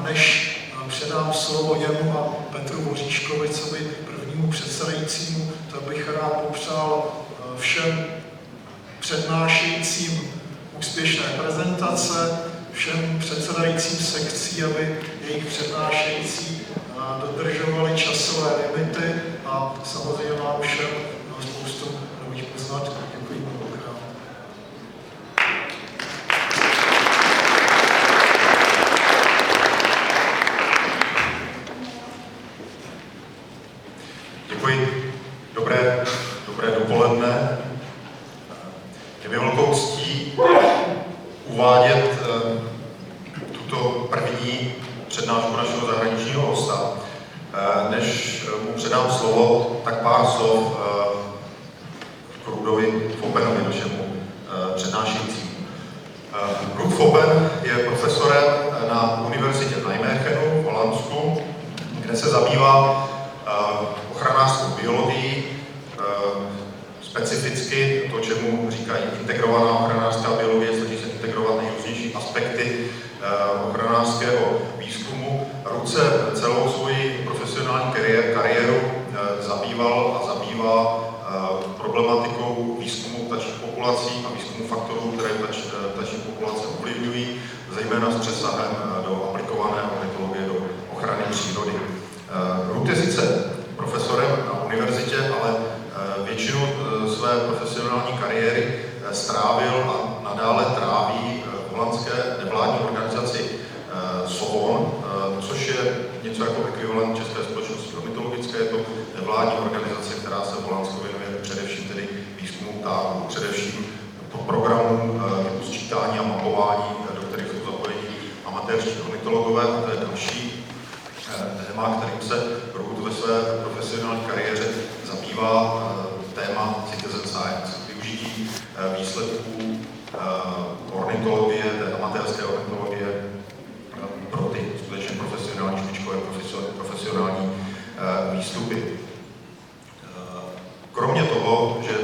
než předám slovo jemu a Petru Voříškovi, co by prvnímu předsedajícímu, tak bych rád popřál všem přednášejícím úspěšné prezentace, všem předsedajícím sekcí, aby jejich přednášející dodržovali časové limity a samozřejmě vám všem spoustu nových poznatků. Děkuji mnohokrát. Děkuji. Dobré dopoledne. Je mi velkou ctí uvádět tuto první přednášku našeho zahraničního hosta. Než mu předám slovo, tak pár slov k Rudovi Foppenovi, našemu přednášejícímu. Rud Foppen je profesorem na univerzitě v Nijmegenu v Holandsku, kde se zabývá ochranářskou biologií, specificky to, čemu říkají integrovaná ochranářská biologie, snaží se integrovat nejrůznější aspekty ochranářského výzkumu. Rud se celou svoji profesionální kariéru zabýval a zabývá problematikou výzkumu ptačích populací a výzkumu faktorů, které ptačí populace ovlivňují, zejména s přesahem do aplikované ornitologie, do ochrany přírody. Rud je sice profesorem na univerzitě, ale většinu své profesionální kariéry strávil a nadále tráví v holandské nevládní organizaci SOVON, což je něco jako ekvivalent České společnosti ornitologické. Je to nevládní organizace, která se v Holandsku věnuje především tedy výzkumu ptáků, především programům typu sčítání a mapování, do kterých jsou zapojeni amatérští ornitologové. A to je další téma, kterým se Rud ve své profesionální kariéře zabývá, téma citizen science, využití výsledků ornitologie, té amatérské ornitologie pro ty skutečně profesionální špičkové, profesionální výstupy. Kromě toho, že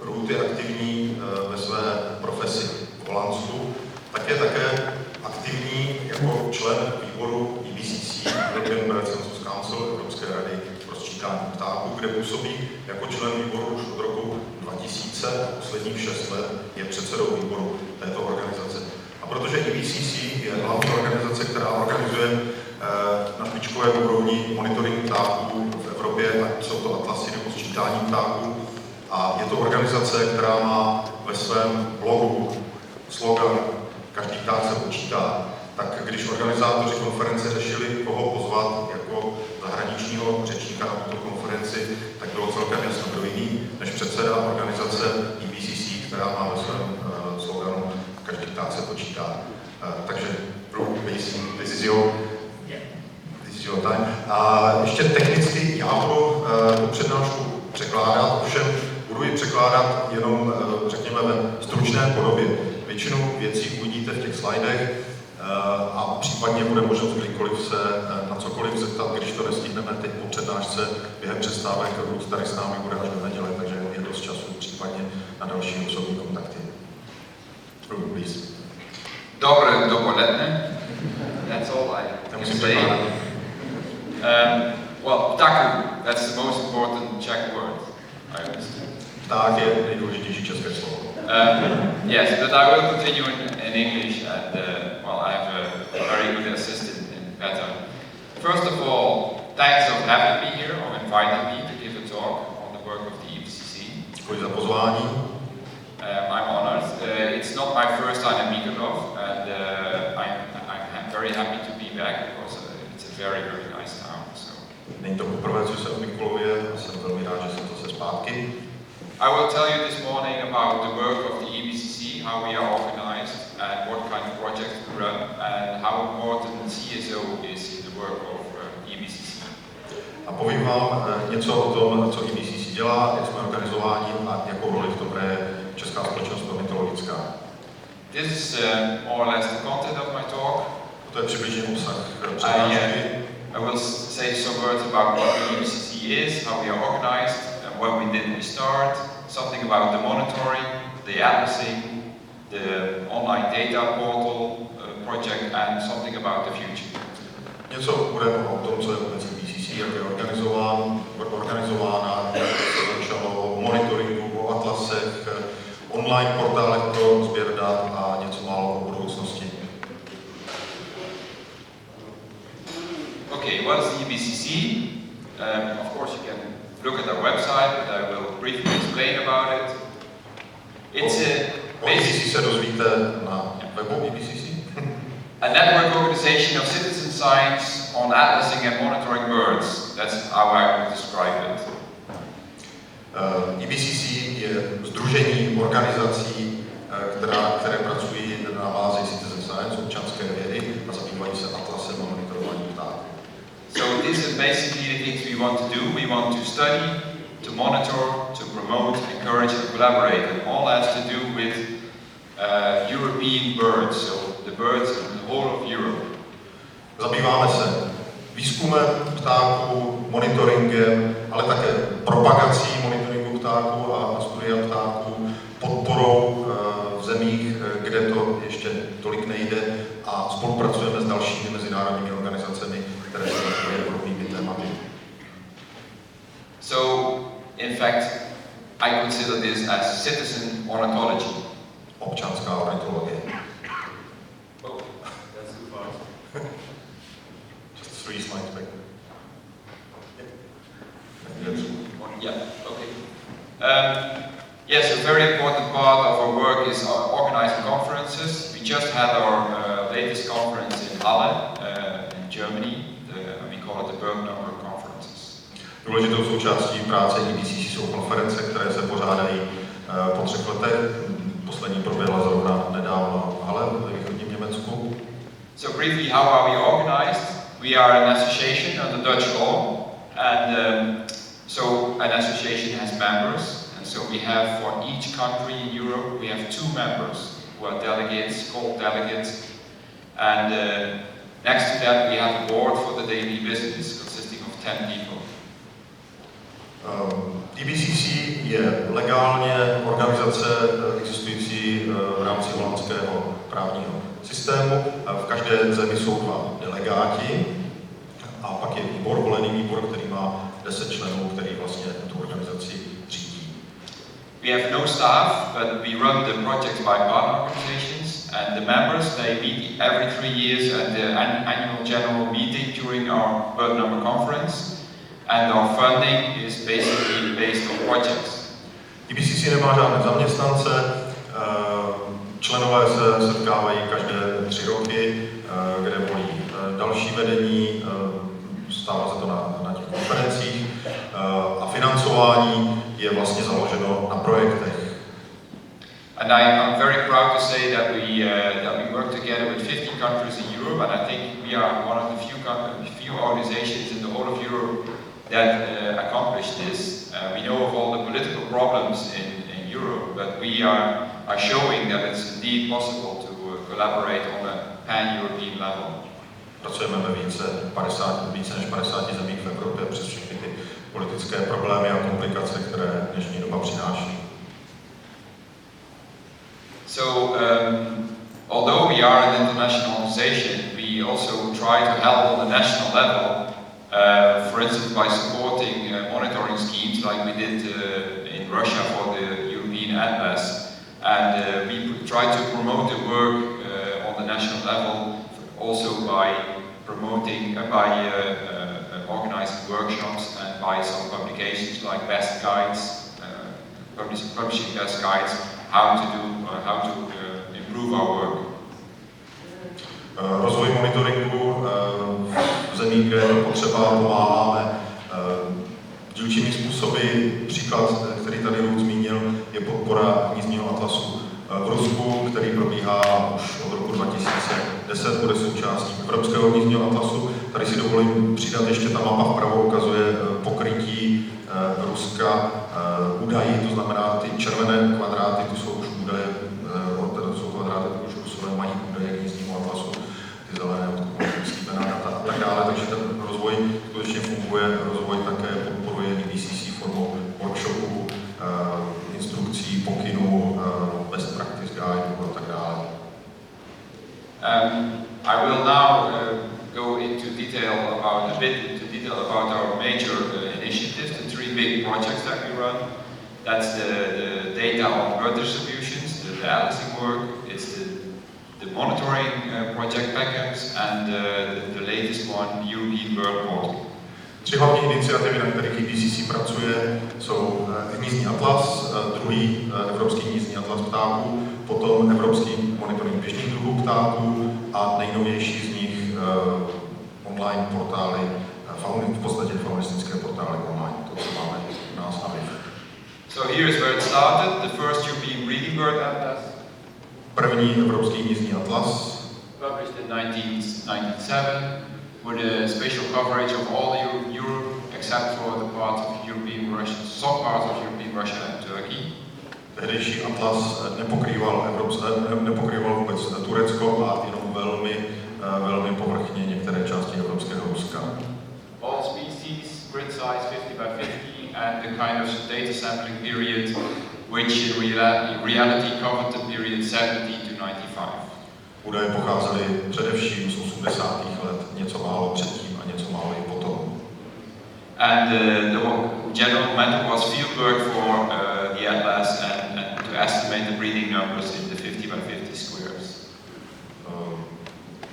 Rud je aktivní ve své profesi v Holandsku, tak je také aktivní jako člen výboru EBCC, European Bird Census Council, Evropské rady pro sčítání ptáků, kde působí jako člen výboru už od roku 2000, posledních 6 let je předsedou výboru této organizace. A protože EBCC je hlavní organizace, která organizuje na špičkové úrovni monitoring ptáků v Evropě, ať jsou to atlasy nebo sčítání ptáků, a je to organizace, která má ve svém blogu slogan "Každý pták se počítá", tak když organizátoři konference řešili, koho pozvat jako zahraničního řečníka na tuto konferenci, tak bylo celkem jasno, kdo jiný než předseda organizace EBCC, která má ve svém sloganu "Každý pták se počítá". Takže this is your time. A ještě technicky já budu tu přednášku překládat, ovšem budu ji překládat jenom, řekněme, ve stručné podobě. Většinu věcí uvidíte v těch slajdech a případně bude možnost kdykoliv se na cokoliv zeptat, když to nestihneme teď po přednášce během přestávek. Rud tady s námi bude až do neděle, takže je dost času případně na další osobní kontakty. Please. Dobré dopoledne. That's all I can say. Well, ptaku, that's the most important Czech word, I understand. Pták je nejdůležitější české slovo. Yes, but I will continue in English, and well, I have a very good assistant in Peter. First of all, thanks for having me here, or inviting me to give a talk on the work of the EBCC. Děkuji za pozvání. I'm honored. It's not my first time in Mikulov, and I'm very happy to be back because it's a very, very nice town. So. Není to poprvé, co jsem v Mikulově, a jsem velmi rád, že jsem zase zpátky. I will tell you this morning about the work of the EBCC, how we are organized, and what kind of projects we run, and how important CSO is in the work of EBCC. A povím vám něco o tom, co EBCC dělá, jak jsme organizováni a jakou roli v tom hraje Česká společnost ornitologická. This is more or less the content of my talk. To je přibližně obsah přednášky. I will say some words about what the EBCC is, how we are organized, and when we start, something about the monitoring, the atlasing, the online data portal project, and something about the future. Něco bude o tom, co je vůbec IPCC, jak je organizována, jak se začalo, o monitoringu, o atlasech, online portálech pro sběr dat a něco málo o budoucnosti. Okay, what is the IPCC? Of course you can look at our website, but I will briefly explain about it. It's O IPCC se dozvíte na webu IPCC. a network organization of citizen science on atlasing and monitoring birds. That's how I would describe it. IPCC je sdružení organizací, které pracují na bázi citizen science, občanské vědy a zabývají se atlasem a monitorováním ptáků. So this is basically the things we want to do. We want to study, to monitor, to promote, encourage and collaborate. And all has to do with European birds, so the birds in the whole of Europe. Zabýváme se výzkumem ptáků, monitoringem, ale také propagací monitoringu ptáků a studiem ptáků, podporou v zemích, kde to ještě tolik nejde a spolupracujeme s dalšími mezinárodními organizacemi, které se zabývají podobnými tématy. So, in fact, I consider this as citizen ornithology. Občanská ornitologie. Oh, that's too fast. Just 3 slides back. Yeah, okay. Yes, a very important part of our work is organizing conferences. We just had our latest conference in Halle, in Germany. We call it the Bird Number Conferences. Důležitou součástí práce IPCC jsou konference, které se pořádají po 3 letech. Poslední proběhla zrovna nedávno v Halle ve východním Německu. So briefly, how are we organized? We are an association under Dutch law, and so an association has members. So we have for each country in Europe, we have 2 members who are delegates, called delegates. And next to that we have a board for the daily business consisting of 10 people. IPCC je legálně organizace existující v rámci holandského právního systému. V každé zemi jsou 2 delegáti a pak je výbor, volený výbor, který má 10 členů, který vlastně tu organizaci řídí. We have no staff, but we run the projects by partner organizations, and the members, they meet every 3 years at the annual general meeting during our Bird Number Conference, and our funding is basically based on projects. IPCC nemá žádné zaměstnance, členové se setkávají každé 3 roky, kde volí další vedení, stává se to na těch konferencích a financování je vlastně založeno na projektech. And I'm very proud to say that we work together with 50 countries in Europe, and I think we are one of the few organizations in the whole of Europe that accomplish this. We know of all the political problems in Europe, but we are showing that it's indeed possible to collaborate on a pan-European level. Pracujeme ve více než 50 zemích v Evropě přes všechny ty politické problémy a komplikace, které dnešní doba přináší. So, although we are an international organization, we also try to help on the national level. For instance, by supporting monitoring schemes like we did in Russia for the European Atlas, and we try to promote the work on the national level, also by promoting, organizing workshops and by some publications like best guides, publishing best guides, how to improve our work. Rozvoj monitoringu v zemích, kde je to potřeba, pomáháme dílčími způsoby. Příklad, který tady Ruth zmínil, je podpora hnízdního atlasu v Rusku, který probíhá už od roku 2010, bude součástí evropského hnízdního atlasu. Tady si dovolím přidat ještě, ta mapa vpravo ukazuje pokrytí Ruska údají, to znamená ty červené kvadráty, to jsou už údaje, to jsou kvadráty, to už Rusové mají údaje k hnízdnímu atlasu, ty zelené slíbená data a tak dále, takže ten rozvoj skutečně funguje, rozvoj také podporuje IPCC formou workshopů, instrukcí, pokynů, best practice guide a tak dále. I will now go into detail a bit into detail about our major initiatives, the three big projects that we run. That's the data on bird distributions, the atlasing work, it's the monitoring project packets, and the latest one, European Bird Portal. Tři hlavní iniciativy, na kterých IPCC pracuje, jsou hnízdní atlas, druhý evropský hnízdní atlas ptáků, potom evropský monitoring běžných druhů ptáků a nejnovější z nich online portály, v podstatě faunistické portály online, to, co máme u nás na WIF. So here's where it started, the first European breeding bird atlas. První evropský hnízdní atlas, Published in 1997, with a spatial coverage of all Europe, except for the parts of European Russia, some parts of European Russia and Turkey. Tehdejší atlas nepokrýval vůbec Turecko a jenom velmi povrchně některé části evropského Ruska. All species, grid size 50 by 50, and the kind of data sampling period, which in reality covered the period 70 to 95. Údaje pocházely především z 80. let, něco málo předtím a něco málo i potom. And the general method was fieldwork for the atlas and to estimate the breeding numbers in the 50 by 50 squares.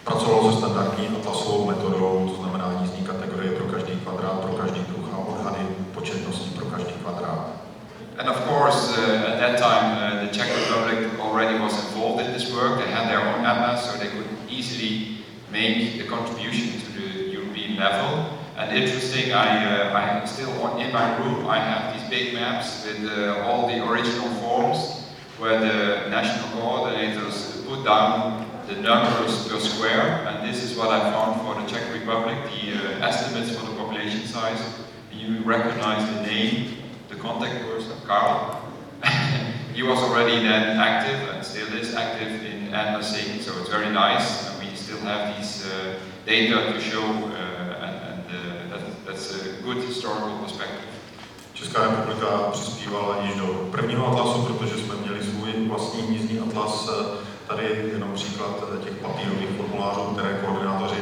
Pracovalo se standardní atlasovou metodou, to znamená hnízdní kategorie pro každý kvadrát, pro každý druh a odhady početnosti pro každý kvadrát. And of course, at that time, the Czech Republic already was involved in this work. They had their own atlas, so they could easily make the contribution to the European level. And interesting, I still in my room I have these big maps with all the original forms, where the national coordinators put down the numbers per square. And this is what I found for the Czech Republic, the estimates for the population size. You recognize the name. The contact person, Carl, he was already then active and still is active in atlasing, so it's very nice, and we still have these data to show, and that's a good historical perspective. Česká republika přispívala již do prvního atlasu, protože jsme měli svůj vlastní hnízdní atlas. Tady jenom příklad těch papírových formulářů, které koordinátoři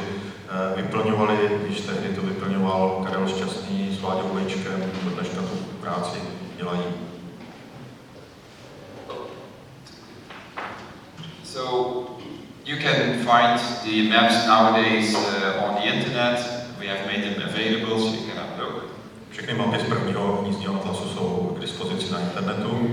vyplňovali, když tehdy to vyplňoval Karel Šťastný s Vláďou Vejčkem, do dneška tu práci dělají. So you can find the maps nowadays on the internet. We have made them available, so you can have a look. Všechny mapy z prvního hnízdního atlasu jsou k dispozici na internetu.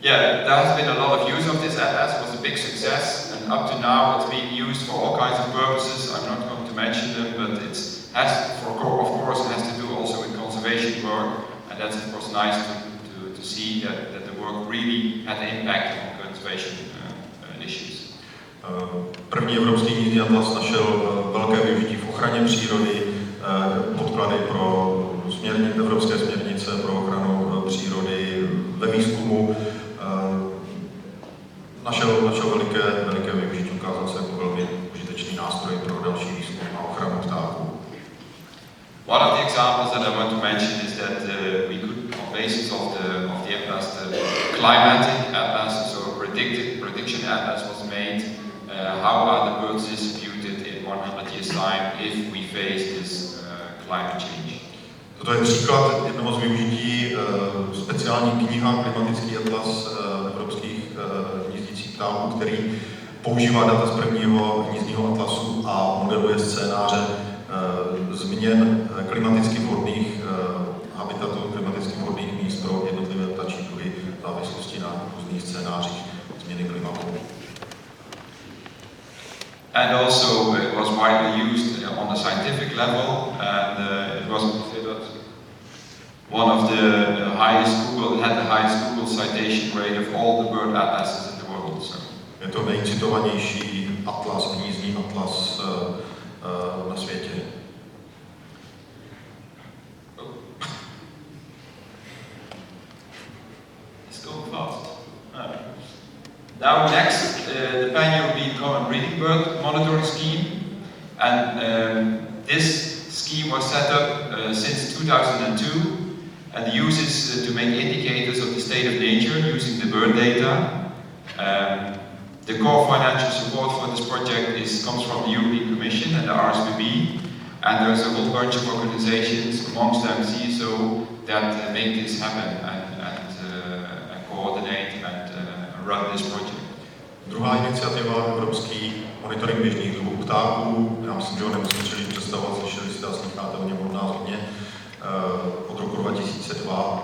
Yeah, there has been a lot of use of this atlas. It was a big success, and up to now it's being used for all kinds of purposes. I'm not going to mention them, but it has to do also with conservation work, and that's of course nice to see that the work really had an impact on conservation issues. První evropský hnízdní atlas našel velké využití v ochraně přírody, podklady pro evropské směrnice pro ochranu přírody ve výzkumu. Našel veliké využití, ukázal se jako velmi užitečný nástroj pro další výzkum a ochranu ptáků. One of the examples that I want to mention is that we could, on basis of the atlas, the climatic atlas, so prediction atlas was made. How are the birds distributed in 100 years' time if we face this climate change? Toto je příklad jednoho z využití speciální kniha Klimatický atlas evropských hnízdících ptáků, který používá data z prvního hnízdního atlasu a modeluje scénáře změn klimaticky vhodných habitatů, klimaticky vhodných míst pro jednotlivé ptačí druhy v závislosti na různých scénářích změny klimatu. And also it was widely used on the scientific level, and it was considered one of the highest Google citation rate of all the bird atlases in the world. So. Je to nejcitovanější atlas, hnízdní atlas na světě. It's going fast. Now next, the Pan-European Common Breeding Bird Monitoring Scheme, and this scheme was set up since 2002, and the use is to make indicators of the state of nature using the bird data. The core financial support for this project comes from the European Commission and the RSPB, and there's a whole bunch of organizations, amongst them CSO, that make this happen and coordinate and run this project. Druhá iniciativa, Evropský monitoring běžných druhů ptáků. Já myslím, že ho nemusím celý představovat, slyšeli jste a slycháte o něm od nás hodně. Od roku 2002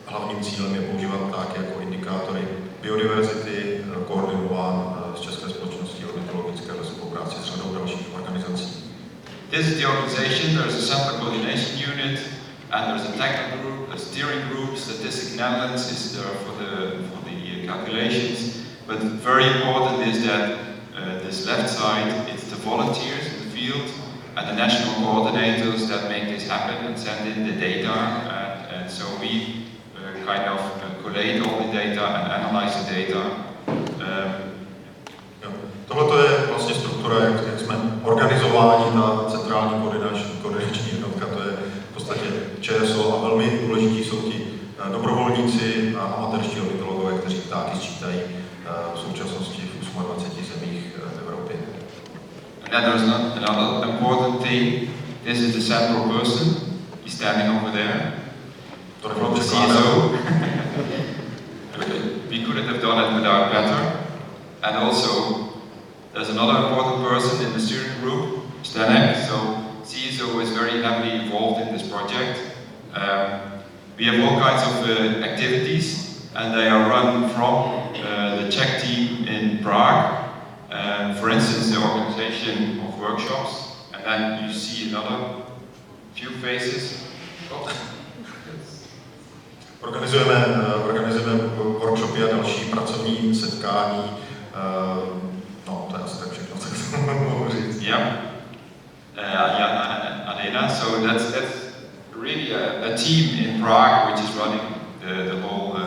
hlavním cílem je používat ptáky jako indikátory biodiverzity, koordinován s České společností ornitologické ve spolupráci s řadou dalších organizací. This is the organization. There's a central coordination unit, and there's a technical group, a steering group. Statistics Netherlands is there for the calculations. But very important is that this left side, it's the volunteers in the field and the national coordinators that make this happen and send in the data. And so we kind of collate all the data and analyze the data. Tohle je vlastně struktura, jak jsme organizováni, ta centrální koordinační jednotka, to je v podstatě ČSO a velmi důležití jsou ti dobrovolníci a amatérští ornitologové, kteří ptáky sčítají v současnosti v 28 zemích Evropy. And then there's another important thing. This is the central person. He's standing over there. From the CSO. We couldn't have done it without better. And also, there's another important person in the steering group, Stanek. So CSO is very heavily involved in this project. We have all kinds of activities, and they are run from the Czech team in Prague. For instance, the organization of workshops, and then you see another few faces. Organizujeme workshopy a další pracovní setkání. No, to je asi tak všechno, co mohu říct. Yeah. Arena. So that's really a team in Prague which is running the whole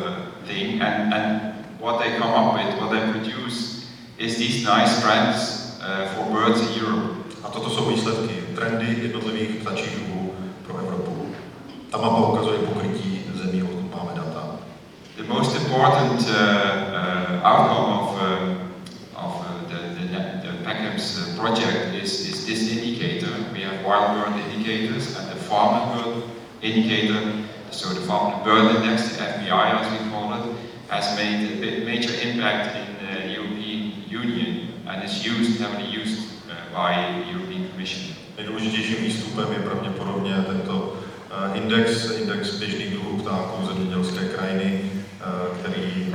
thing, and what they come up with, what they produce, is these nice trends for birds in Europe. A toto jsou výsledky, trendy jednotlivých ptačích druhů pro Evropu. Ta mapa ukazuje pokrytí zemí, odkud máme data. The most important outcome of the PACAM's project is this indicator. We have wild bird indicators and the farm bird indicator. So the farm bird index, the FBI as we call it, has made a major impact in the European Union and is heavily used by the European Commission. Nejdůležitějším výstupem je pravděpodobně tento index běžných druhů ptáků zemědělské krajiny, který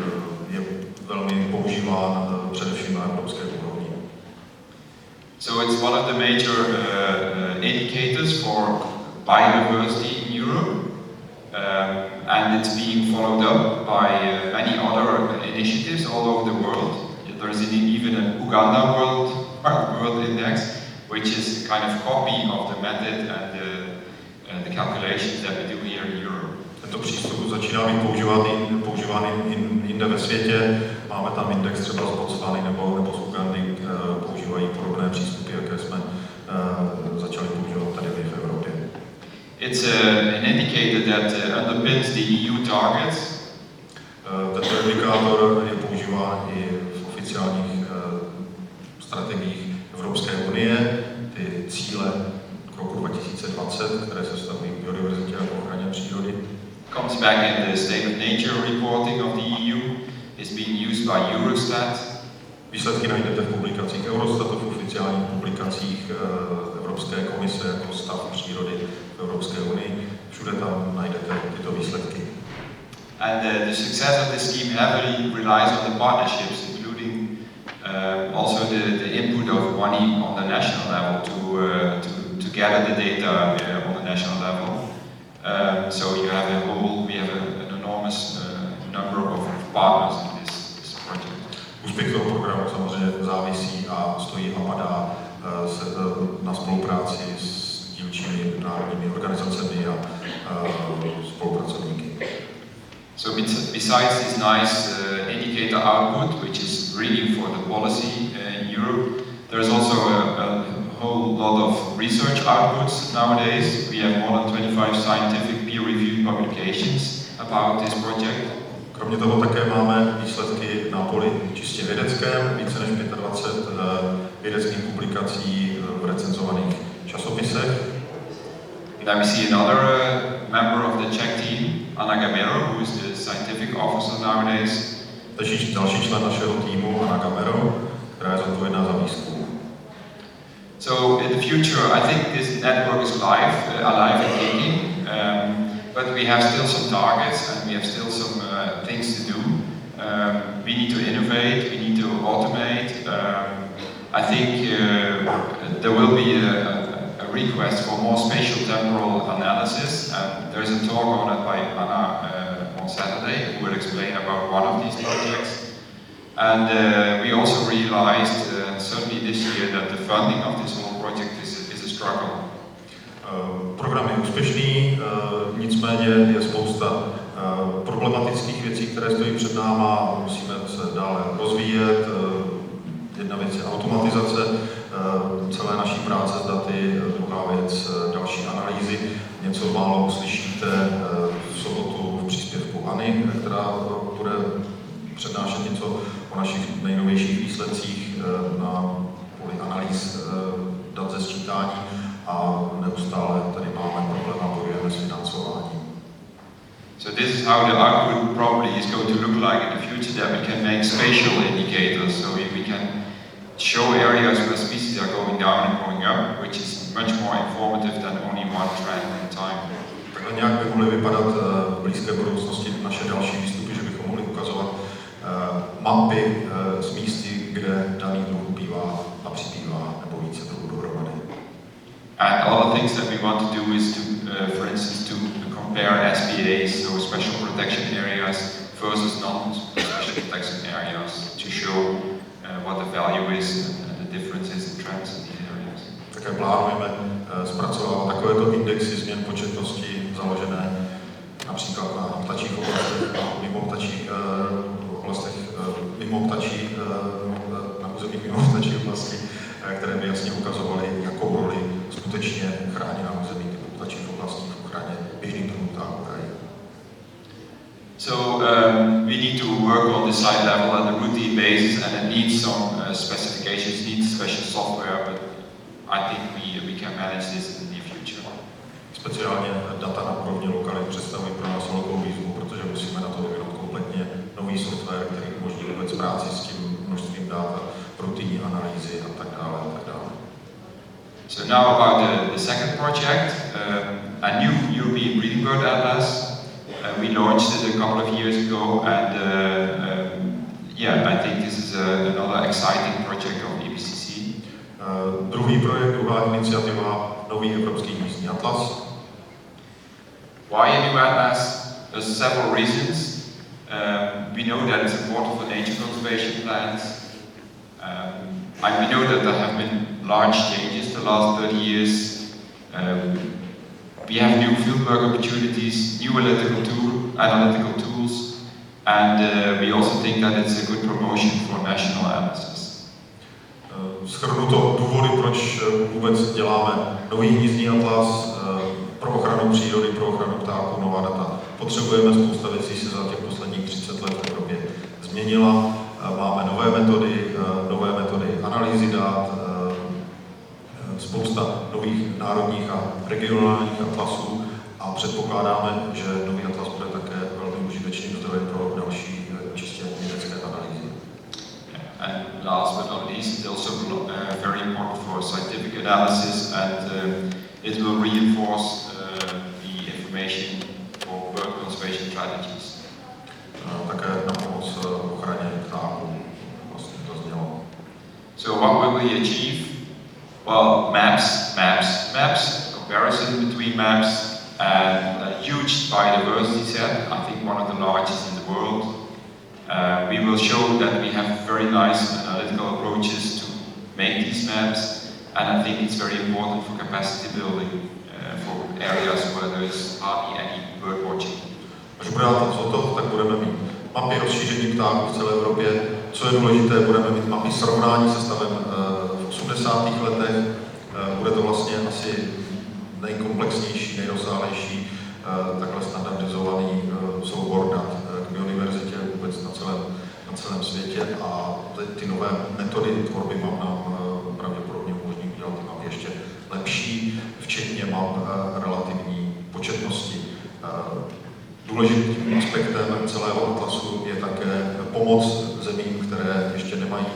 je velmi používán především na evropské úrovni. So it's one of the major indicators for biodiversity in Europe, and it's being followed up by many other initiatives all over the world. There's even an Uganda World Index, which is a kind of copy of the method and the calculations that we do here in Europe. Tento přístup začíná být používán jinde ve světě. Máme tam index třeba z Botswany nebo z Ugandy, používají podobné přístupy, jaké jsme začali používat tady v Evropě. It's an indicator that underpins the EU targets. Tento indikátor je používán i v oficiálních strategiích Evropské unie, ty cíle k roku 2020, které se stavují k biodiverzitě a ochraně přírody. Comes back in the State of Nature reporting of the EU. It's being used by Eurostat. Výsledky najdete v publikacích Eurostatu, v oficiálních publikacích Evropské komise jako stav přírody v Evropské unii. Všude tam najdete tyto výsledky. And the success of this scheme heavily relies on the partnerships, including also the input of money on the national level to gather the data on the national level. So we have an enormous number of partners in this project. Úspěch toho programu samozřejmě závisí a stojí a padá na spolupráci s dílčími národními organizacemi a spolupracovníky. So besides this nice indicator output, which is really for the policy in Europe, there's also a whole lot of research outputs nowadays. We have more than 25 scientific peer-reviewed publications about this project. Kromě toho také máme výsledky na poli čistě vědeckém, více než 25 vědeckých publikací v recenzovaných časopisech. Then we see another member of the Czech team, Anna Gamero, who is the scientific officer nowadays. Další člen našeho týmu, Anna Gamero, která je zodpovědná za výzkum. So in the future, I think this network is alive and kicking, but we have still some targets and we have still some things to do. We need to innovate, we need to automate. I think there will be a request for more spatial temporal analysis, and there's a talk on it by Anna on Saturday who will explain about one of these projects. And we also realized, certainly this year, that the funding of this whole project is a struggle. Program je úspěšný, nicméně je spousta problematických věcí, které stojí před náma, musíme se dále rozvíjet. Jedna věc je automatizace celé naší práce s daty, druhá věc další analýzy. Něco málo uslyšíte v sobotu v příspěvku Anny, která bude přednášet něco o našich nejnovějších výsledcích na poli analýz dat ze sčítání a neustále tady máme problém a bojujeme s financováním. So this is how the output probably is going to look like in the future, that we can make spatial indicators, so we can show areas where species are going down and going up, which is much more informative than only one trend in time. Takhle nějak by mohly vypadat v blízké budoucnosti naše další výstupy, že bychom mohli ukazovat mapy z místy, kde daný druh ubývá a přibývá, nebo více druhů dohromady. And all the things that we want to do is to, for instance, to compare SPAs, so special protection areas, versus non-special protection areas, to show what the value is and the differences in trends in these areas. Také plánujeme zpracovat takovéto indexy změn početnosti založené například na ptačích oblastech a mimo ptačích oblastech, mimo ptačí, na území mimo ptačí oblasti, které by jasně ukazovaly, jakou roli skutečně chráněná území typu ptačích oblastí v ochraně běžných druhů ptáků kraji. So we need to work on the site level at a routine basis, and it needs some specifications, needs special software, but I think we can manage this in the near future. Speciálně data na úrovni lokalit představují pro nás velkou výzvu, protože musíme na to vyvinout kompletně nový software, který umožní vůbec práci s tím množstvím dat, rutinní analýzy a tak dále a tak dále. So now about the second project, a new European breeding bird atlas. We launched it a couple of years ago, and yeah, I think this is another exciting project of EBCC. Druhý projekt, druhá iniciativa, nový evropský místní atlas. Why a new atlas? There's several reasons. We know that it's important for nature conservation plans. And we know that there have been large changes the last 30 years. We have new fieldwork opportunities, new analytical tools, and we also think that it's a good promotion for national atlases. Shrnu to důvody, proč vůbec děláme nový hnízdní atlas pro ochranu přírody, pro ochranu ptáků, nová data. Potřebujeme, spousta věcí se za těch posledních 30 let v Evropě změnila. Máme nové metody analýzy dat, spousta nových národních a regionálních atlasů a předpokládáme, že nový atlas bude také velmi užitečným zdrojem pro další čistě vědecké analýzy. And last but not least, it's also very important for scientific analysis, and it will reinforce the information for bird conservation strategies. Také na pomoc ochraně ptáků vlastně to znělo. So what will we achieve? Well, maps, comparison between maps, and a huge biodiversity set, I think one of the largest in the world. We will show that we have very nice analytical approaches to make these maps, and I think it's very important for capacity building for areas where there is hardly any bird watching. Až bude to, tak budeme mít mapy rozšíření ptáků v celé Evropě. Co je důležité, budeme mít mapy srovnání se stavem v 80. letech. Bude to vlastně asi nejkomplexnější, nejrozsáhlejší takhle standardizovaný soubor dat k biodiverzitě vůbec na celém světě a ty nové metody tvorby map nám pravděpodobně umožní udělat ty mapy ještě lepší, včetně map relativní početnosti. Důležitým aspektem celého atlasu je také pomoc zemím, které ještě nemají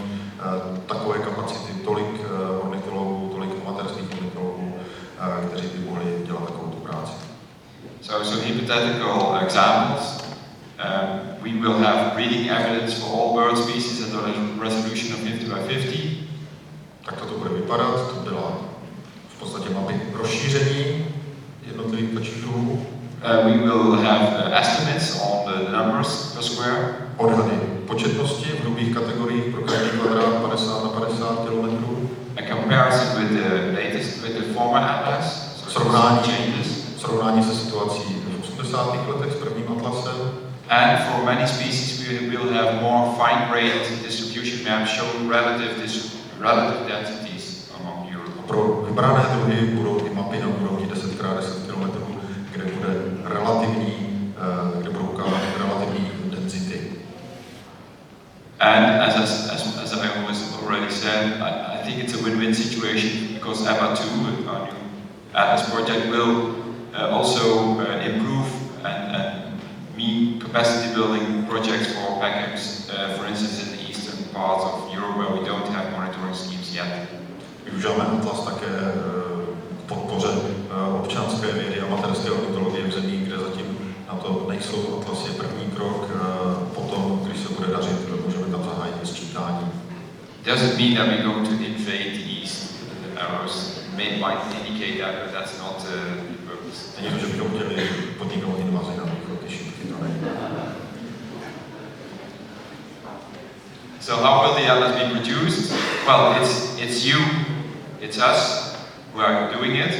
takové kapacity, tolik ornitologů, tolik amatérských ornitologů, kteří by mohli dělat takovou tu práci. So hypothetical examples. We will have breeding evidence for all bird species at a resolution of 50x50. Tak to bude vypadat. To byla v podstatě mapy rozšíření jednotlivých ptačích druhů. We will have estimates on the numbers per square. Odhady početnosti v hrubých kategoriích pro každý kvadrát 50 na 50 km. A comparison with the latest, with the former atlas. Srovnání se situací v 80. letech s prvním atlasem. And for many species we will have more fine-grained distribution maps showing relative densities among Europe. Pro vybrané druhy budou i mapy na úrovni 10x10 km, kde budou ukázány relativní density. And as I already said, I think it's a win-win situation because EBA2, our new Atlas project, will also improve and mean capacity building projects for PACAPs, for instance in the eastern parts of Europe where we don't have monitoring schemes yet. Využíváme Atlas také k podpoře občanské vědy a amatérské ornitologie v zemích, kde zatím na to nejsou. Atlas je první krok, potom, když se bude dařit, můžeme tam zahájit sčítání. Doesn't mean that we're going to invade the east. Arrows might indicate that, but that's not the purpose. Není to, že bychom chtěli podniknout invazi na východ, ty šipky, to není. So how will the atlas be produced? Well, it's you, it's us who are doing it.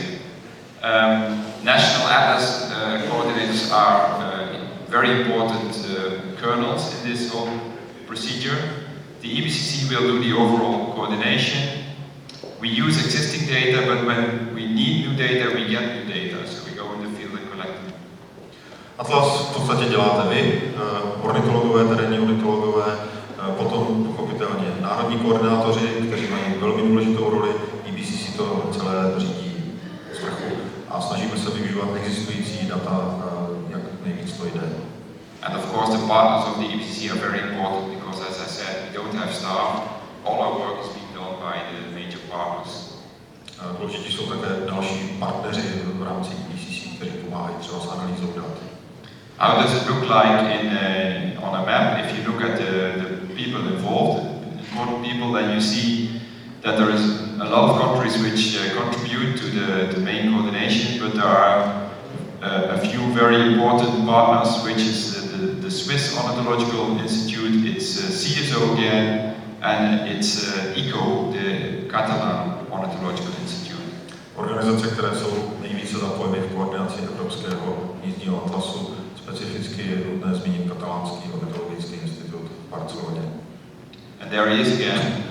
National atlas coordinators are very important kernels in this whole procedure. The EBCC will do the overall coordination. We use existing data, but when we need new data, we get new data. So we go in the field and collect them. Atlas v podstatě děláte vy, ornitologové, terénní ornitologové, potom pochopitelně národní koordinátoři, kteří mají velmi důležitou roli, EBCC to celé řídí z vrchu a snažíme se využívat existující data, jak nejvíc to jde. And of course the partners of the EBCC are very important because, as I said, we don't have staff. All our work is being done by the major partners. Důležití jsou také další partneři v rámci EBCC, kteří pomáhají třeba s analýzou dat. How does it look like on a map? If you look at the people involved, important people, then you see that there is a lot of countries which contribute to the main coordination, but there are a few very important partners, which is the Swiss Ornithological Institute, it's CSO again, and it's ECO, the Catalan Ornithological Institute. Organizace, které jsou nejvíce zapojeny v koordinaci Evropského jízdního atlasu, specificky je nutné zmínit katalánský ornitologický institut v Barceloně. And there he is again.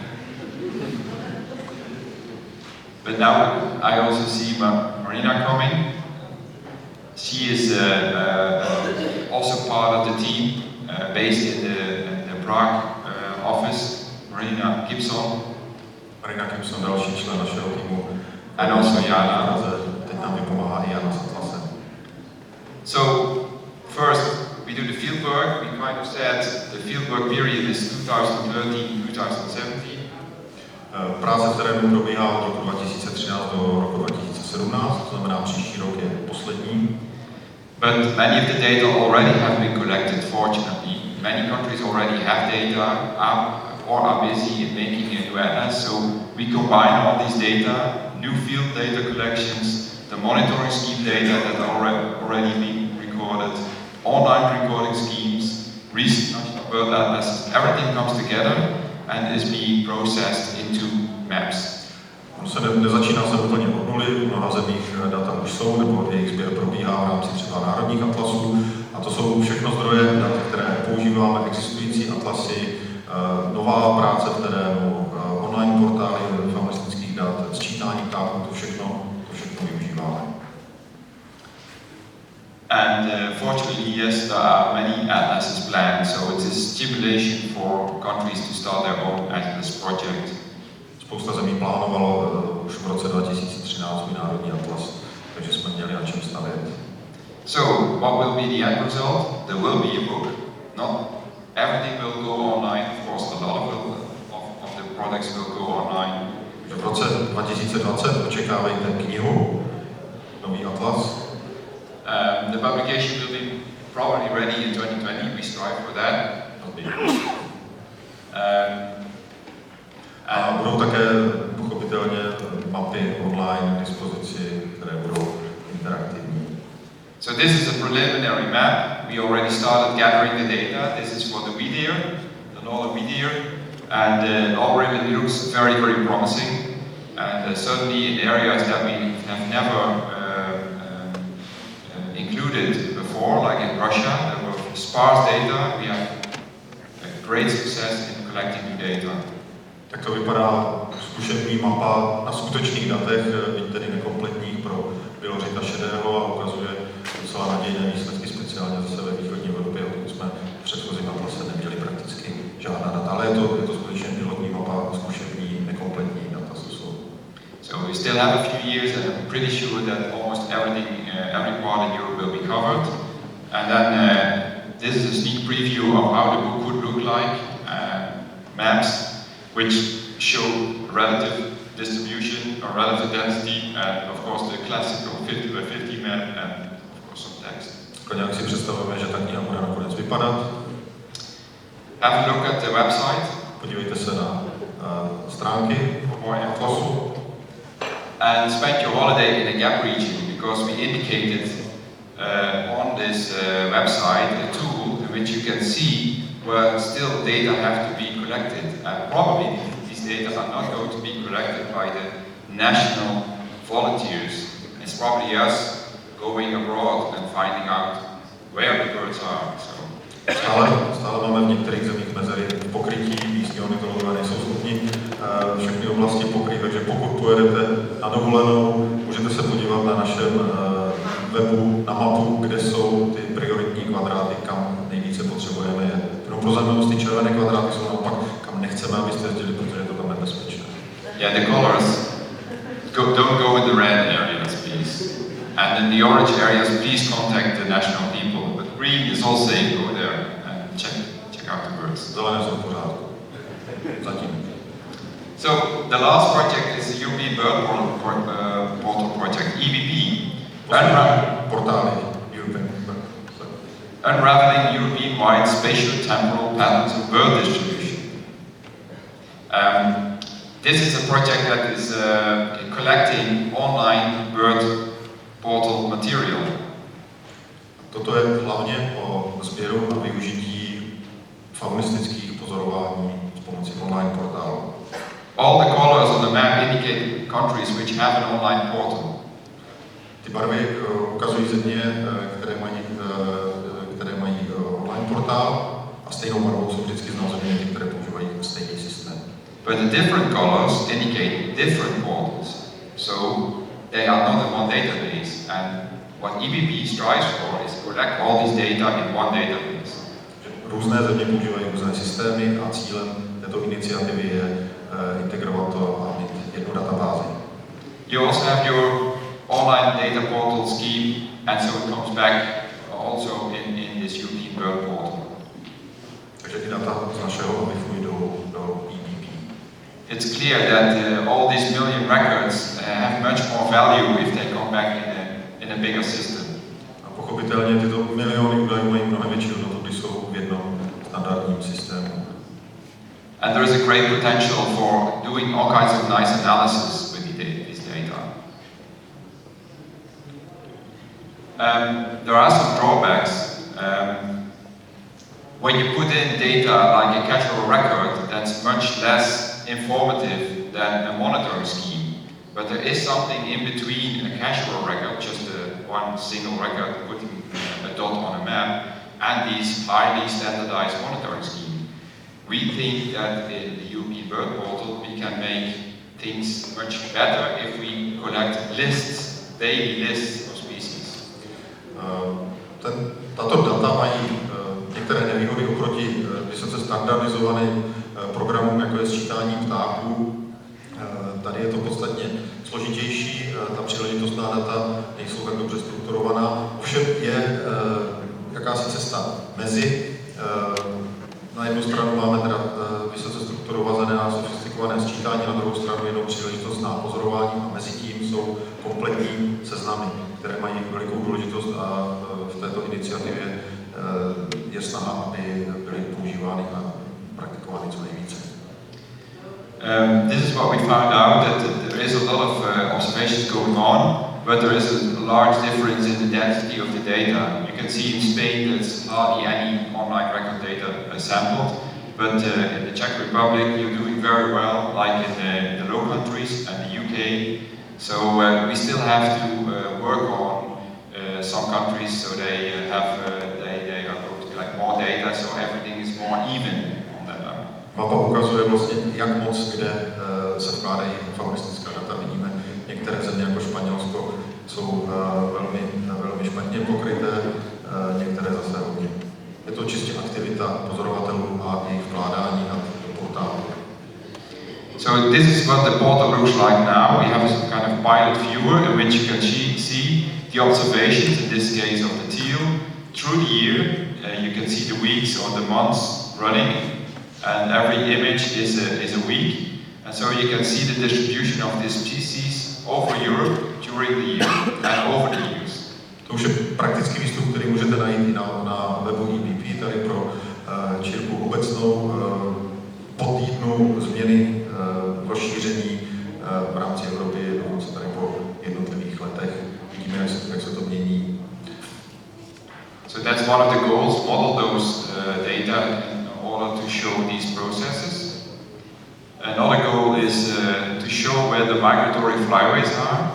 But now I also see Marina coming. She is also part of the team based in the Prague office. Marina Gibson, další člen našeho týmu. And also Jana. Teď nám vypomáhá i Jana s atlasem. So first we do the field work. We kind of said the field work period is 2013-2017. Práce v terénu probíhá od roku 2013 do roku 2017, to znamená příští rok je poslední. But many of the data already have been collected, fortunately. Many countries already have data or are busy in making a new atlas, so we combine all these data, new field data collections, the monitoring scheme data that are already being recorded, online recording schemes, recent national bird atlases, everything comes together and is being processed into maps. Nezačíná se úplně od nuly, v mnoha zemích data už jsou, nebo jejich sběr probíhá v rámci třeba národních atlasů. A to jsou všechno zdroje dat, které používáme, existující atlasy, nová práce v terénu, online portály faunistických dat, sčítání ptáků, to všechno využíváme. And fortunately, yes, there are many atlases planned, so it is stimulation for countries to start their own atlas project. Spousta zemí plánovalo už v roce 2013 svůj národní atlas, takže jsme měli na čem stavět. So, what will be the end result? There will be a book. Not everything will go online, of course, a lot of the products will go online. V roce 2020 očekávejte knihu, nový atlas. The publication will be probably ready in 2020, we strive for that. A budou také pochopitelně mapy online k dispozici, které budou interaktivní. So this is a preliminary map. We already started gathering the data. This is for the wheat ear, the northern wheat ear, and already looks very, very promising. And certainly in areas that we have never included before, like in Russia, there were sparse data. We have a great success in collecting new data. Tak to vypadá zkušební mapa na skutečných datech, byť tedy nekompletních pro bioložita šedého a ukazuje docela nadějné výsledky, speciálně zase ve východní Evropě, odkud jsme v předchozím atlase neměli prakticky žádná data, ale je to skutečně pilotní mapa, zkušební, nekompletní data jsou. So we still have a few years, and I'm pretty sure that almost everything, every part in Europe will be covered. And then this is a sneak preview of how the book could look like. Maps which show relative distribution or relative density, and of course the classical 50 by 50 map, and of course some text. Nějak si představujeme, že ta kniha bude nakonec vypadat. Have a look at the website. Podívejte se na stránky atlasu. And spend your holiday in a gap region, because we indicated on this website a tool in which you can see where still data have to be collected. And probably these data are not going to be collected by the national volunteers. It's probably us going abroad and finding out where the birds are. So. Stále máme v některých zemích mezery v pokrytí, místní ornitologové nejsou schopni všechny oblasti pokrýt, takže pokud pojedete na dovolenou, můžete se podívat na našem webu, na mapu, kde jsou ty prioritní kvadráty, kam nejvíce potřebujeme je. Jenom pro zajímavost, ty červené kvadráty jsou naopak, kam nechceme, abyste jezdili, protože to tam je bezpečné. Yeah, the colors, don't go with the red areas, please. And in the orange areas, please contact the national people. But green is all safe, go there and check out the birds. Zelené jsou v pořádku. Zatím. So the last project is the European Bird Portal project, EBP. Unraveling European-wide spatial temporal patterns of bird distribution. This is a project that is collecting online bird portal material. Toto je hlavně o sběru a využití faunistických pozorování s pomocí online portálu. All the colors on the map indicate countries which have an online portal. Ty barvy ukazují země, které mají online portál, a stejnou barvou jsou vždycky znázorněny ty, které používají stejný systém. But the different colors indicate different portals, so they are not in one database. And what EBP strives for is to collect all these data in one database. Různé země používají různé systémy a cílem této iniciativy je integrovat to a mít jednu databázi. You also have your online data portal scheme, and so it comes back also in this European Bird Portal. Takže ty data z našeho AMIFu jdou do EBP. It's clear that all these million records have much more value if they come back in a bigger system. A pochopitelně tyto miliony údajů mají mnohem větší hodnotu, když jsou v jednom standardním systému. And there is a great potential for doing all kinds of nice analysis with these data. There are some drawbacks. When you put in data like a casual record, that's much less informative than a monitoring scheme. But there is something in between a casual record, just one single record putting a dot on a map, and these highly standardized monitoring scheme. We think that in the European Bird Portal we can make things much better if we collect lists, daily lists of species. Tato data mají některé nevýhody oproti vysoce standardizovaným programům, jako je sčítání ptáků. Tady je to podstatně složitější, ta příležitostná data nejsou tak dobře strukturovaná. Ovšem je jakási cesta mezi. Na jednu stranu máme teda vysoce strukturované a sofistikované sčítání, na druhou stranu jenom příležitost na pozorování a mezi tím jsou kompletní seznamy, které mají velikou důležitost a v této iniciativě je snaha, aby byly používány a praktikovány co nejvíce. This is what we found out, that there is a lot of observations going on, but there is a large difference in the density of the data. You can see in Spain there's hardly any online record data sampled, but in the Czech Republic you're doing very well, like in the Low Countries and the UK. So we still have to work on some countries so they have they are like more data, so everything is more even. Mapa ukazuje vlastně, jak moc kde se vkládají faunistická data. Vidíme, některé země jako Španělsko jsou velmi špatně pokryté, některé zase hodně. Je to čistě aktivita pozorovatelů a jejich vkládání na portálu. So this is what the portal looks like now. We have some kind of pilot viewer in which you can see the observations, in this case of the teal, through the year. You can see the weeks or the months running. And every image is a week, and so you can see the distribution of this species over Europe during the year and over the years. To už je praktický výstup, který můžete najít na webu EBP, tady pro čírku obecnou po týdnu změny rozšíření v rámci Evropy, dokonce tady po jednotlivých letech. Vidíme, jak se to mění. So that's one of the goals, model those data in order to show these processes. Another goal is to show where the migratory flyways are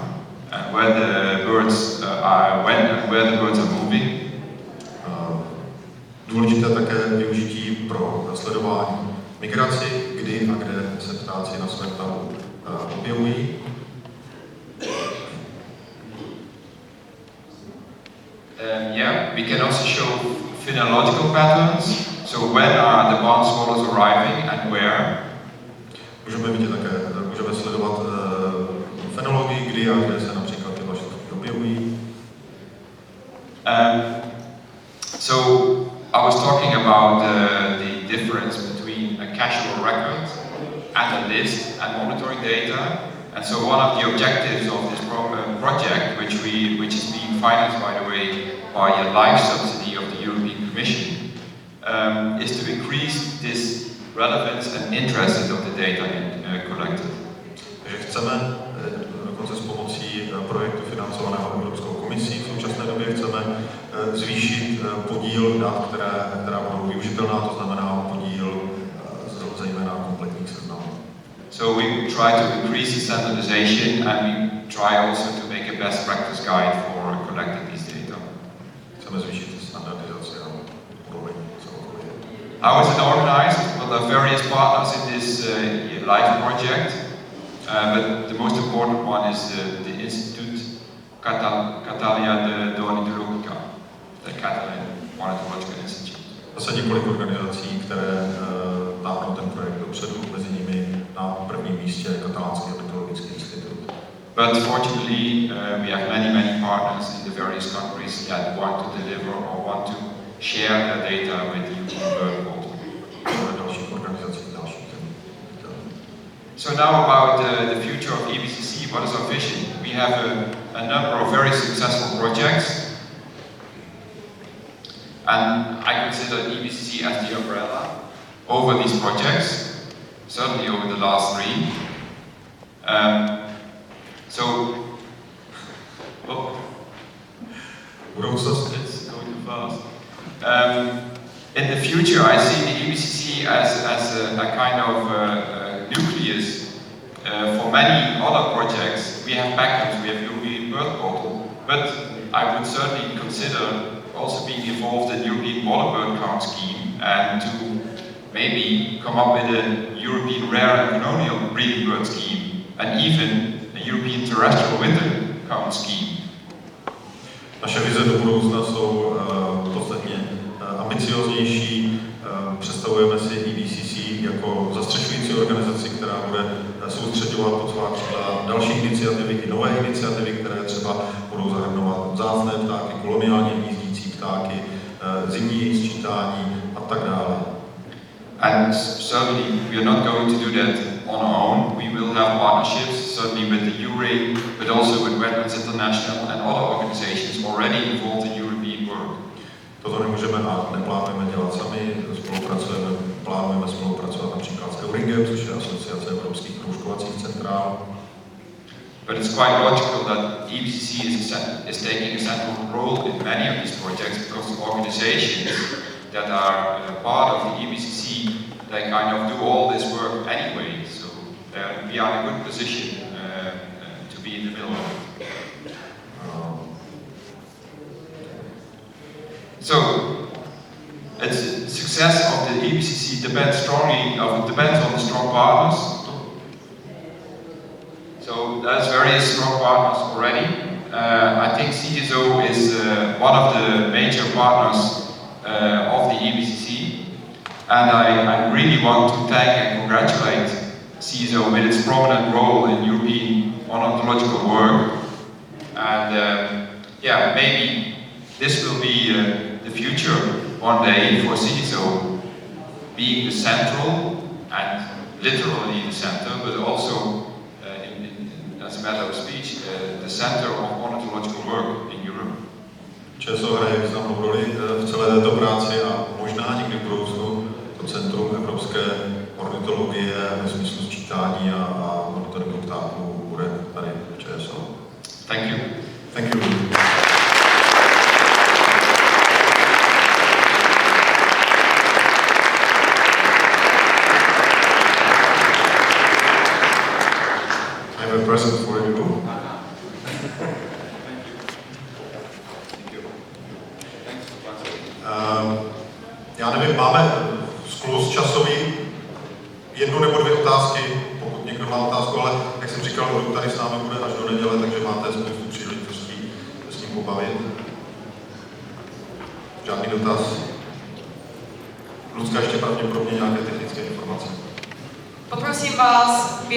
and where the birds are, when and where the birds are moving. Důležité také využití pro sledování migraci, kdy a kde se ptáci na svém tahu objevují. Yeah, we can also show phenological patterns. So when are the barn swallows arriving and where? Můžeme sledovat fenologii, kdy a kde se například ty vlaštovky objevují. So I was talking about the difference between a casual record and a list and monitoring data. And so one of the objectives of this project, which is being financed, by the way, by a life subsidy of the European Commission, is to increase this relevance and interest of the data collected. Takže chceme dokonce s pomocí projektu financovaného Evropskou komisí v současné době chceme zvýšit podíl dat, která budou využitelná, to znamená podíl zejména kompletních seznamů. So we try to increase the standardization and we try also to make a best practice guide for collecting these data. Chceme zvýšit standardizaci a úroveň celkově. How is it organized? Well, there are various partners in this live project, but the most important one is the Institute Catalia de Ornitologická, the Catalan Ornitological Institute. Zase několik organizací, které táhnou ten projekt dopředu, mezi nimi na prvním místě Katalánský ornitologický institut. But fortunately, we have many partners in the various countries that want to deliver or want to share their data with the European Bird Portal. So now about the future of EBCC, what is our vision? We have a number of very successful projects, and I consider EBCC as the umbrella over these projects, certainly over the last three. It's going too fast. In the future, I see the EBCC as a kind of nucleus for many other projects. We have backends, we have European Bird Portal, but I would certainly consider also being involved in the European Border Bird Count Scheme and to maybe come up with a European Rare and Colonial Breeding Bird Scheme and even a European Terrestrial Winter Count Scheme. Naše vize do budoucna jsou podstatně ambicioznější. Představujeme si EBCC jako zastřešující organizaci, která bude soustředovat pod svá křídla další iniciativy i nové iniciativy, které třeba budou zahrnovat vzácné ptáky, koloniálně hnízdící ptáky, zimní sčítání a tak dále. And certainly we are not going to do that on our own. We will have partnerships, certainly with the URI, but also with Wetlands International and other organizations already involved in European work. Toto nemůžeme a neplánujeme dělat sami, plánujeme spolupracovat například s Euringem, což je asociace evropských kroužkovacích centrál. But it's quite logical that EBCC is taking a central role in many of these projects because the organizations that are part of the EBCC, they kind of do all this work anyway, so we are in a good position to be in the middle of it. So, its success of the EBCC depends on the strong partners. So there's various strong partners already. I think CSO is one of the major partners of the EBCC, and I really want to thank and congratulate CSO with its prominent role in European ornithological work. And yeah, maybe this will be the future one day for CSO, being the central and literally the center, but also as a matter of speech, the center of ornithological work in Europe. ČSO hraje významnou roli v celé této práci a možná někdy v budoucnu to centrum evropské ornitologie ve smyslu sčítání a monitoringu ptáků bude tady v ČSO. Thank you. Thank you. I have a present for you. Já nevím, máme skluz časový, jednu nebo dvě otázky, pokud někdo má otázku, ale jak jsem říkal, Luc tady s námi bude až do neděle, takže máte spoustu příležitostí se s ním pobavit. Žádný dotaz? Lucka, ještě pravděpodobně nějaké technické informace. Poprosím vás,